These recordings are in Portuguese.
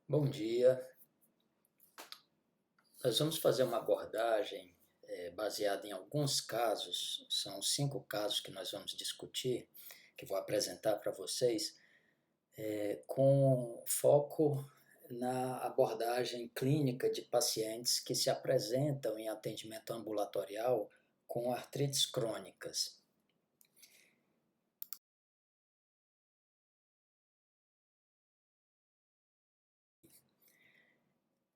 Bom dia. Nós vamos fazer uma abordagem baseada em alguns casos, são 5 casos que nós vamos discutir, que vou apresentar para vocês, com foco na abordagem clínica de pacientes que se apresentam em atendimento ambulatorial com artrites crônicas.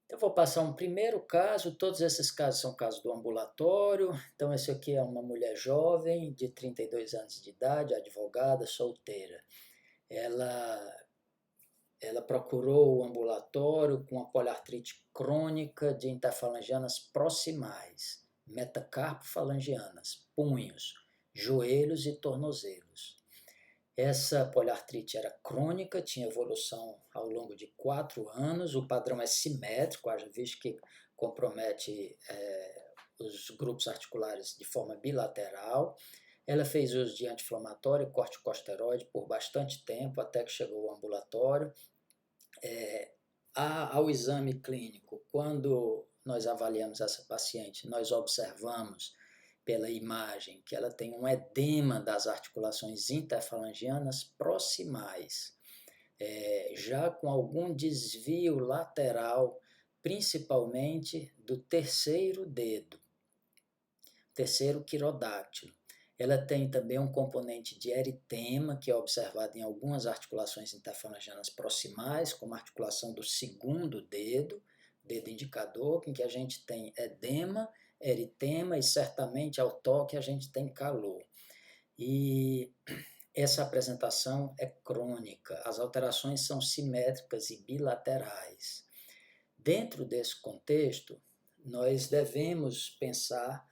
Eu vou passar um primeiro caso, todos esses casos são casos do ambulatório. Então, esse aqui é uma mulher jovem, de 32 anos de idade, advogada, solteira. Ela, ela procurou o ambulatório com a poliartrite crônica de interfalangianas proximais, metacarpofalangianas, punhos, joelhos e tornozelos. Essa poliartrite era crônica, tinha evolução ao longo de 4 anos, o padrão é simétrico, haja visto que compromete os grupos articulares de forma bilateral. Ela fez uso de anti-inflamatório e corticosteroide por bastante tempo, até que chegou ao ambulatório. Ao exame clínico, quando nós avaliamos essa paciente, nós observamos pela imagem que ela tem um edema das articulações interfalangianas proximais, já com algum desvio lateral, principalmente do terceiro dedo, terceiro quirodáctilo. Ela tem também um componente de eritema, que é observado em algumas articulações interfalangianas proximais, como a articulação do segundo dedo, dedo indicador, em que a gente tem edema, eritema e certamente ao toque a gente tem calor. E essa apresentação é crônica, as alterações são simétricas e bilaterais. Dentro desse contexto, nós devemos pensar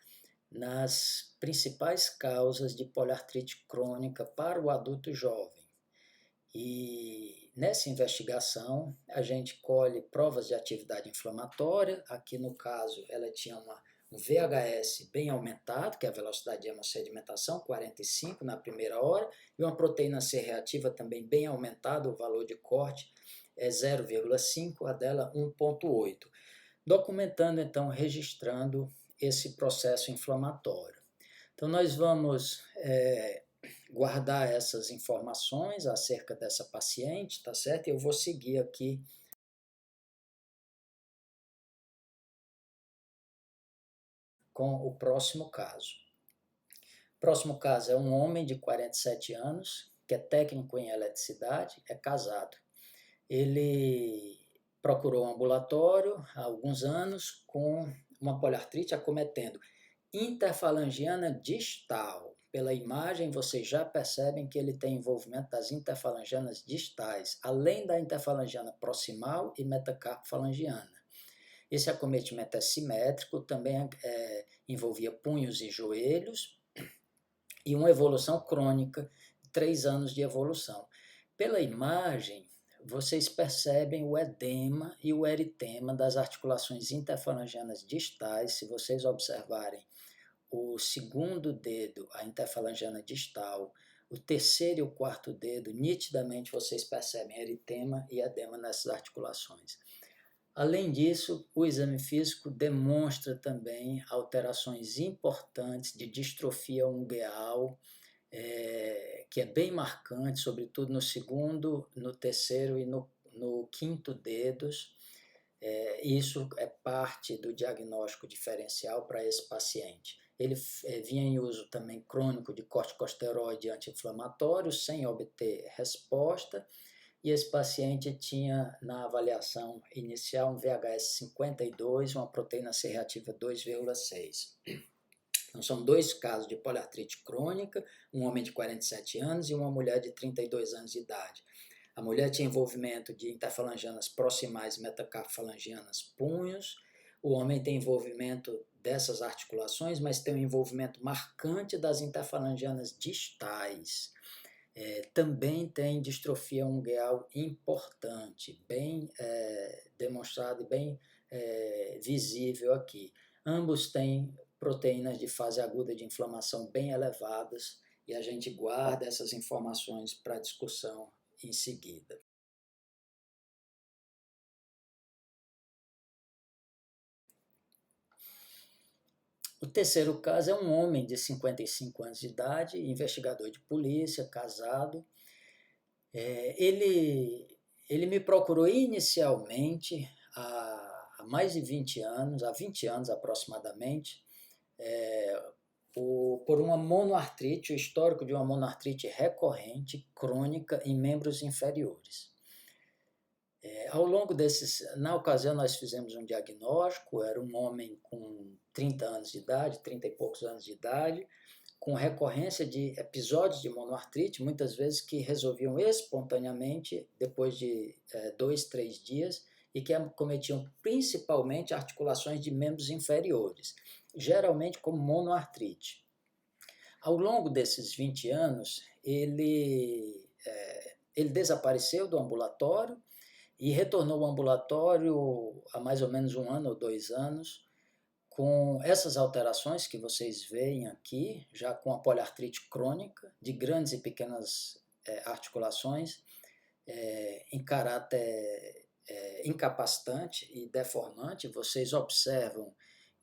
nas principais causas de poliartrite crônica para o adulto jovem. E nessa investigação, a gente colhe provas de atividade inflamatória. Aqui no caso, ela tinha um VHS bem aumentado, que é a velocidade de hemossedimentação, 45 na primeira hora, e uma proteína C reativa também bem aumentada, o valor de corte é 0,5, a dela 1,8. Documentando, então, registrando esse processo inflamatório. Então, nós vamos guardar essas informações acerca dessa paciente, tá certo? Eu vou seguir aqui com o próximo caso. O próximo caso é um homem de 47 anos, que é técnico em eletricidade, é casado. Ele procurou um ambulatório há alguns anos com uma poliartrite acometendo interfalangiana distal. Pela imagem, vocês já percebem que ele tem envolvimento das interfalangianas distais, além da interfalangiana proximal e metacarpofalangiana. Esse acometimento é simétrico, também envolvia punhos e joelhos, e uma evolução crônica, 3 anos de evolução. Pela imagem, vocês percebem o edema e o eritema das articulações interfalangianas distais. Se vocês observarem o segundo dedo, a interfalangiana distal, o terceiro e o quarto dedo, nitidamente vocês percebem eritema e edema nessas articulações. Além disso, o exame físico demonstra também alterações importantes de distrofia ungueal, que é bem marcante, sobretudo no segundo, no terceiro e no quinto dedos. Isso é parte do diagnóstico diferencial para esse paciente. Ele vinha em uso também crônico de corticosteroide anti-inflamatório, sem obter resposta, e esse paciente tinha na avaliação inicial um VHS 52, uma proteína C reativa 2,6. Então, são 2 casos de poliartrite crônica, um homem de 47 anos e uma mulher de 32 anos de idade. A mulher tinha envolvimento de interfalangianas proximais metacarpofalangianas punhos, o homem tem envolvimento dessas articulações, mas tem um envolvimento marcante das interfalangianas distais. Também tem distrofia ungueal importante, bem demonstrado e bem visível aqui. Ambos têm proteínas de fase aguda de inflamação bem elevadas e a gente guarda essas informações para discussão em seguida. terceiro caso é um homem de 55 anos de idade, investigador de polícia, casado. Ele me procurou inicialmente há mais de 20 anos, há 20 anos aproximadamente, por uma monoartrite, o histórico de uma monoartrite recorrente, crônica, em membros inferiores. Ao longo na ocasião nós fizemos um diagnóstico, era um homem com 30 anos de idade, 30 e poucos anos de idade, com recorrência de episódios de monoartrite, muitas vezes que resolviam espontaneamente depois de 2, 3 dias e que acometiam principalmente articulações de membros inferiores, geralmente como monoartrite. Ao longo desses 20 anos, ele desapareceu do ambulatório e retornou ao ambulatório há mais ou menos 1 ano ou 2 anos, com essas alterações que vocês veem aqui, já com a poliartrite crônica, de grandes e pequenas articulações, em caráter incapacitante e deformante. Vocês observam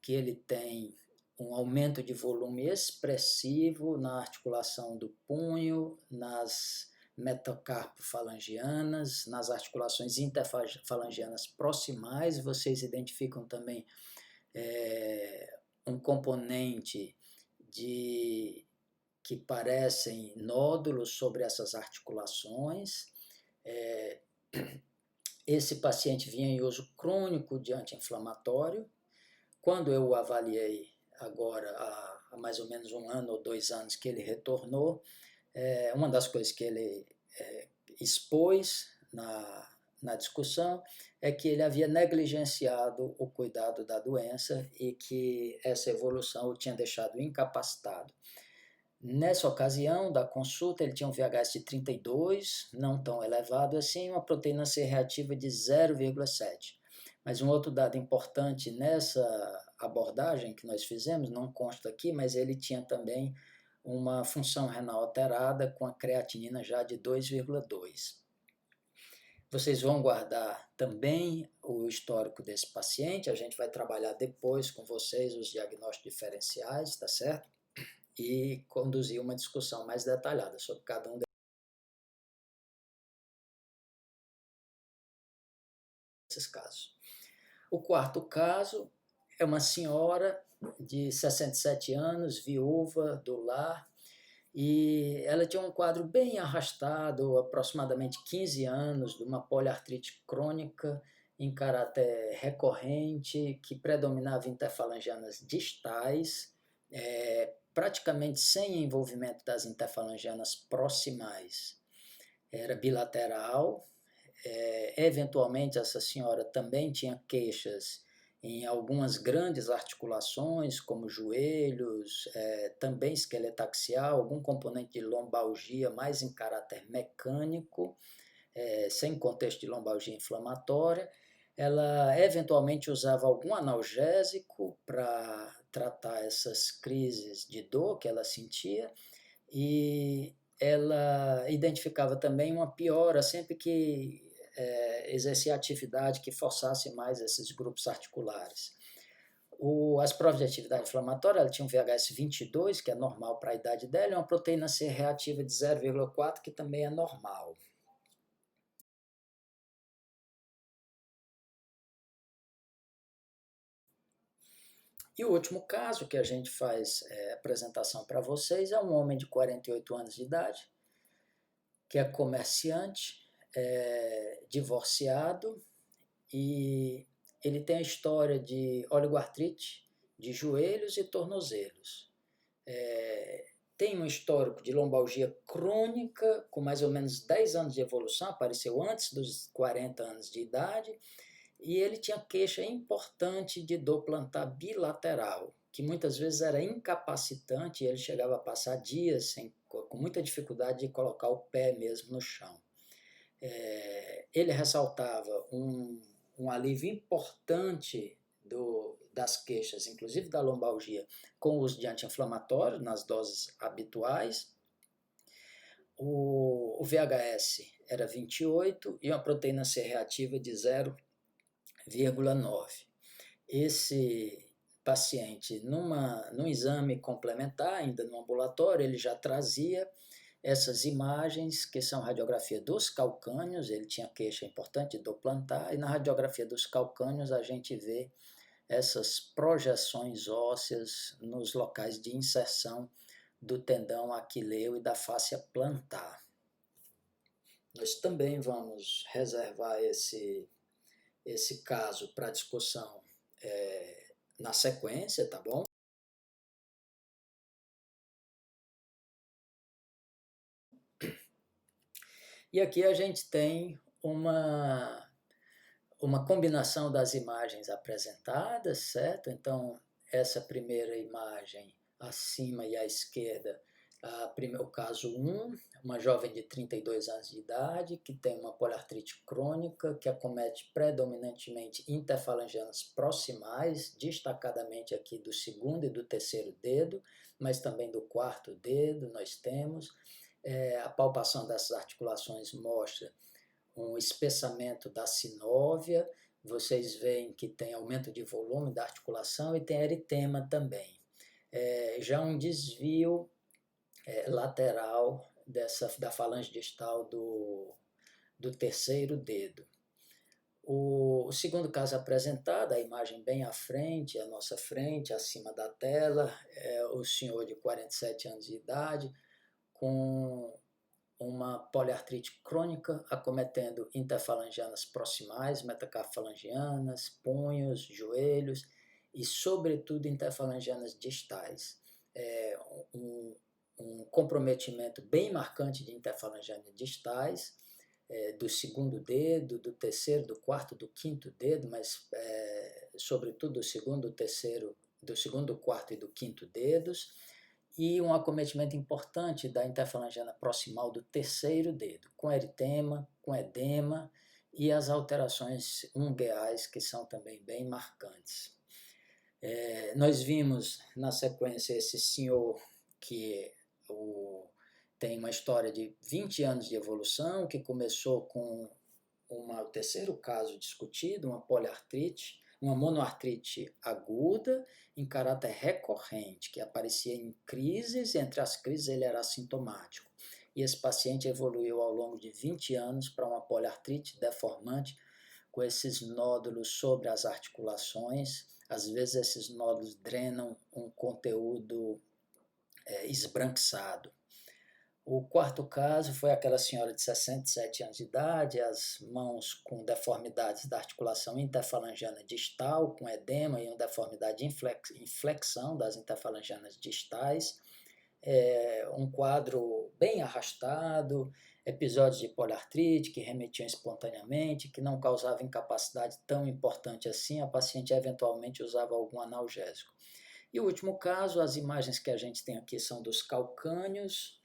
que ele tem um aumento de volume expressivo na articulação do punho, nas metacarpofalangianas, nas articulações interfalangianas proximais. Vocês identificam também um componente que parecem nódulos sobre essas articulações. Esse paciente vinha em uso crônico de anti-inflamatório. Quando eu o avaliei agora, há mais ou menos 1 ano ou 2 anos que ele retornou, uma das coisas que ele expôs na discussão é que ele havia negligenciado o cuidado da doença e que essa evolução o tinha deixado incapacitado. Nessa ocasião da consulta, ele tinha um VHS de 32, não tão elevado assim, uma proteína C reativa de 0,7. Mas um outro dado importante nessa abordagem que nós fizemos, não consta aqui, mas ele tinha também uma função renal alterada com a creatinina já de 2,2. Vocês vão guardar também o histórico desse paciente, a gente vai trabalhar depois com vocês os diagnósticos diferenciais, tá certo? E conduzir uma discussão mais detalhada sobre cada um desses casos. O quarto caso é uma senhora de 67 anos, viúva do lar, e ela tinha um quadro bem arrastado, aproximadamente 15 anos, de uma poliartrite crônica em caráter recorrente, que predominava interfalangianas distais, praticamente sem envolvimento das interfalangianas proximais. Era bilateral. Eventualmente, essa senhora também tinha queixas em algumas grandes articulações, como joelhos, também esqueletaxial, algum componente de lombalgia, mais em caráter mecânico, sem contexto de lombalgia inflamatória. Ela eventualmente usava algum analgésico para tratar essas crises de dor que ela sentia, e ela identificava também uma piora sempre que exercia atividade que forçasse mais esses grupos articulares. As provas de atividade inflamatória, ela tinha um VHS 22, que é normal para a idade dela, e uma proteína C reativa de 0,4, que também é normal. E o último caso que a gente faz apresentação para vocês é um homem de 48 anos de idade, que é comerciante, divorciado, e ele tem a história de oligoartrite de joelhos e tornozelos. Tem um histórico de lombalgia crônica, com mais ou menos 10 anos de evolução, apareceu antes dos 40 anos de idade, e ele tinha queixa importante de dor plantar bilateral, que muitas vezes era incapacitante, e ele chegava a passar dias com muita dificuldade de colocar o pé mesmo no chão. Ele ressaltava um alívio importante das queixas, inclusive da lombalgia, com o uso de anti-inflamatório nas doses habituais. O VHS era 28 e uma proteína C reativa de 0,9. Esse paciente num exame complementar, ainda no ambulatório, ele já trazia essas imagens, que são radiografia dos calcâneos, ele tinha queixa importante do plantar, e na radiografia dos calcâneos a gente vê essas projeções ósseas nos locais de inserção do tendão aquileu e da fáscia plantar. Nós também vamos reservar esse caso para discussão na sequência, tá bom? E aqui a gente tem uma combinação das imagens apresentadas, certo? Então, essa primeira imagem acima e à esquerda, o caso 1, uma jovem de 32 anos de idade que tem uma poliartrite crônica que acomete predominantemente interfalangianas proximais, destacadamente aqui do segundo e do terceiro dedo, mas também do quarto dedo nós temos. A palpação dessas articulações mostra um espessamento da sinóvia, vocês veem que tem aumento de volume da articulação e tem eritema também. Já um desvio lateral da falange distal do terceiro dedo. O segundo caso apresentado, a imagem bem à frente, à nossa frente, acima da tela, é o senhor de 47 anos de idade, com uma poliartrite crônica acometendo interfalangianas proximais, metacarfalangianas, punhos, joelhos e, sobretudo, interfalangianas distais. Um comprometimento bem marcante de interfalangianas distais, do segundo dedo, do terceiro, do quarto, do quinto dedo, mas sobretudo do segundo, terceiro, do segundo, quarto e do quinto dedos, e um acometimento importante da interfalangiana proximal do terceiro dedo, com eritema, com edema e as alterações ungueais que são também bem marcantes. Nós vimos na sequência esse senhor que tem uma história de 20 anos de evolução, que começou com o terceiro caso discutido, uma poliartrite, uma monoartrite aguda em caráter recorrente, que aparecia em crises, e entre as crises ele era assintomático. E esse paciente evoluiu ao longo de 20 anos para uma poliartrite deformante, com esses nódulos sobre as articulações. Às vezes esses nódulos drenam um conteúdo esbranquiçado. O quarto caso foi aquela senhora de 67 anos de idade, as mãos com deformidades da articulação interfalangiana distal, com edema e uma deformidade de inflexão das interfalangianas distais, um quadro bem arrastado, episódios de poliartrite que remetiam espontaneamente, que não causavam incapacidade tão importante assim, a paciente eventualmente usava algum analgésico. E o último caso, as imagens que a gente tem aqui são dos calcâneos,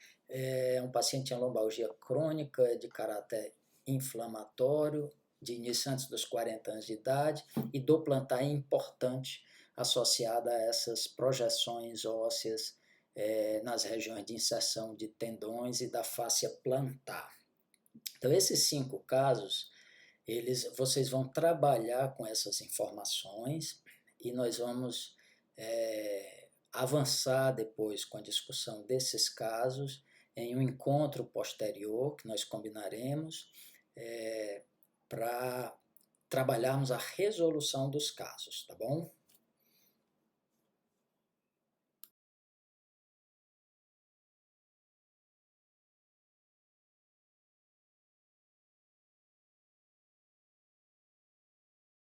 um paciente tinha lombalgia crônica de caráter inflamatório, de início antes dos 40 anos de idade, e dor plantar importante associada a essas projeções ósseas nas regiões de inserção de tendões e da fáscia plantar. Então, esses 5 casos, vocês vão trabalhar com essas informações e nós vamos avançar depois com a discussão desses casos em um encontro posterior que nós combinaremos para trabalharmos a resolução dos casos, tá bom?